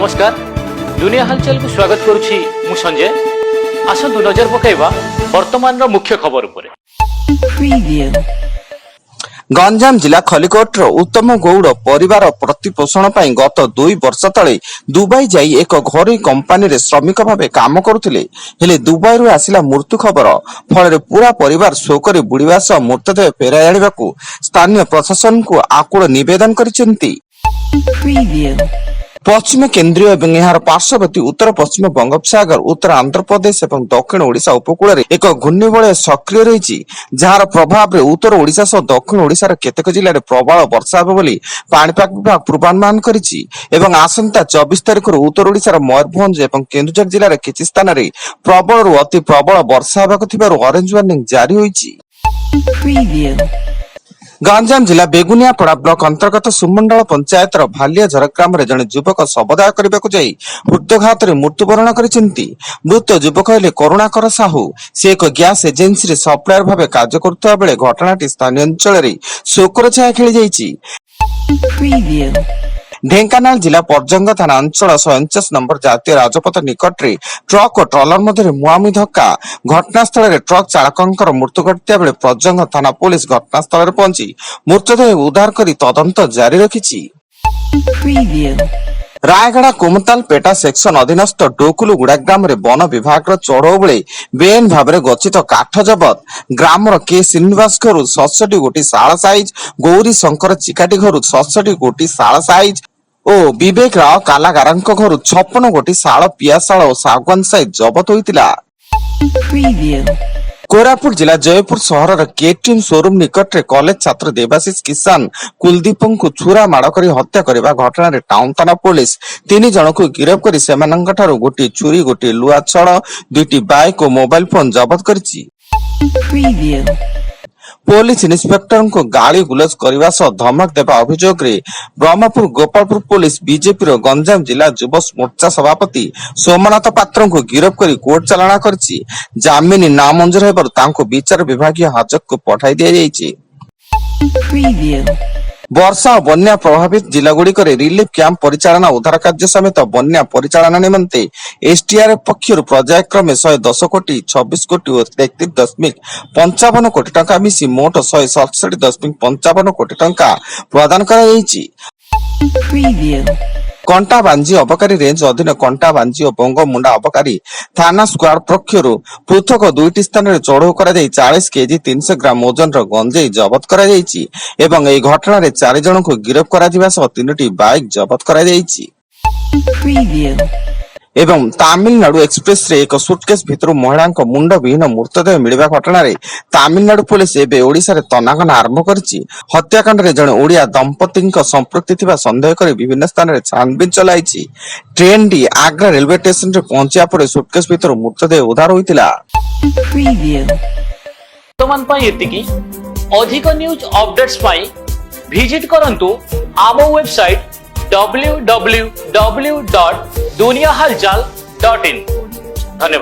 नमस्कार दुनिया हलचल को स्वागत करुछि मु संजय। आसंतु नजर पकाइबा वर्तमान रो मुख्य खबर उपरे। गंजाम जिला खलिकोट उत्तम गौड़ परिवार प्रतिपोषण पर गत 2 वर्ष तले दुबई जाई एक घरोई कंपानी रे श्रमिक भाव काम करुथिले। हेले दुबई रु आसिला मृत्यु खबर फल पूरा परिवार शोकरे बुड़ीवा सह मृतदेह फेराई आनिबाकू स्थानीय प्रशासन को आकुल निवेदन करिसेंती। पश्चिम केन्द्रीय एवं यार पार्श्ववर्ती उत्तर पश्चिम बंगोपसागर उत्तर आंध्र प्रदेश एवं दक्षिण ओडिशा उपकूल रे एक घूर्णिबलय सक्रिय रही जार प्रभाव रे उत्तर ओडिशा सह दक्षिण ओडिशार केतेक जिल्ला रे प्रबल वर्षा हेबो बोली पाणीपाग विभाग पूर्वानुमान करिछि एवं आसंता 24 तारिख रु उत्तर ओडिशार मयूरभंज एवं केन्दुझर जिल्ला रे किछि स्थान रे प्रबल रु अति प्रबल वर्षा हेबाक थिबारु ऑरेंज वार्निंग जारी होईछि। गंजाम जिला बेगुनियापड़ा ब्लॉक अंतर्गत सुमंडल पंचायत भालिया झर ग्राम जड़े युवक शवदाह करने जाई हृदघात मृत्युवरण करिसेंती। मृत युवक हेले करुणाकर साहू। से एक गैस एजेंसी रे सप्लायर भाव कार्य करुवा बेले घटनाटी स्थानीय अंचल रे शोकर छाया खेली जाइछि। ढेंकानाल जिला पर्जंग थाना अंचल 149 नंबर जातीय राजपथ निकट रे ट्रक और ट्रलर मध्य मुहांमुही धक्का घटनास्थल रे ट्रक चालकंकर मृत्यु घटिया बेले पर्जंग थाना पुलिस घटनास्थल रे पहुंची मृतदेह उद्धार करी तदंत जारी रखिछि। रायगढ़ कुमताल पेटा सेक्शन अधीनस्थ डोकुलुगुड़ा ग्राम रे वन विभाग चढ़ऊ बेले बेआईन भाव गच्छित काठ जबत ग्रामर के श्रीनिवास घर 67 गोटी शाल साइज गौरी शंकर चिकाटी घर 67 गोटी शाल साइज और विवेक राव कालागार घर 56 गोटी शाल पियाशाल और सागवान साइज जबत होइतिला। कोरापुट जिला जयपुर सहर केटीएम शोरूम निकट रे कॉलेज छात्र देवाशीष किसान कुलदीप को छुरा माड़ कर हत्या करने घटना रे टाउन थाना पुलिस 3 जन को गिरफ्त कर सेमानंकठारु गोटी छुरी गोटी लुआ छड़ 2टी बाइक और मोबाइल फोन जबत करिछि। पुलिस इन्स्पेक्टर को गाड़ी गुलज करने सह धमक देवा अभियोग रे ब्रह्मपुर गोपालपुर पुलिस बीजेपी रो गंजाम जिला युव मोर्चा सभापति सोमनाथ पात्र को गिरफ्त कर कोर्ट चालाण करछि। जामिन नामंजूर हेबारु तांको विचार विभागीय हाजत को पठाई दिया जाइछि। वर्षा और बन्या प्रभावित जिला गुड़िक रिलीफ कैंप परिचालना उद्धार कार्य समेत बन्या परिचालना निमंते एसटीआरएफ पक्षर पर्यायक्रमे 110 कोटी 26 कोटी और 33.55 कोटी टंका मिसी मोट 167.55 कोटी टंका प्रदान करा जाइछि। कंटाबांजी अबकारी रेंज अधीन कंटाबांजी और बंगमुंडा अबकारी थाना स्क्वाड पक्षर पृथक 2टी स्थान में चढ़ऊ कर 40 केजी 300 ग्राम ओजन गंजेई जबत कर घटना 4 जन को गिरफ्त कर 3टी बाइक जबत कर। एवं तमिलनाडु एक्सप्रेस रे एक सुटकेस भितर महिला मुंड विहीन मृतदेह मिलवा घटना रे तमिलनाडु पुलिस एबे ओडिशा रे तनाघना आरंभ करछि। हत्याकांड रे जने ओडिया दंपति संपृक्ति थिबा संदेह कर विभिन्न स्थान रे छानबीन चलाइछि। ट्रेन डी आग्रा रेलवे स्टेशन रे पहुंचिया पर सुटकेस भितर मृतदेह उद्धार होइतिला। वर्तमान पई एतिकी अधिक न्यूज अपडेट्स पई विजिट करंतु आम वेबसाइट www.duniyahalchal.in। धन्यवाद।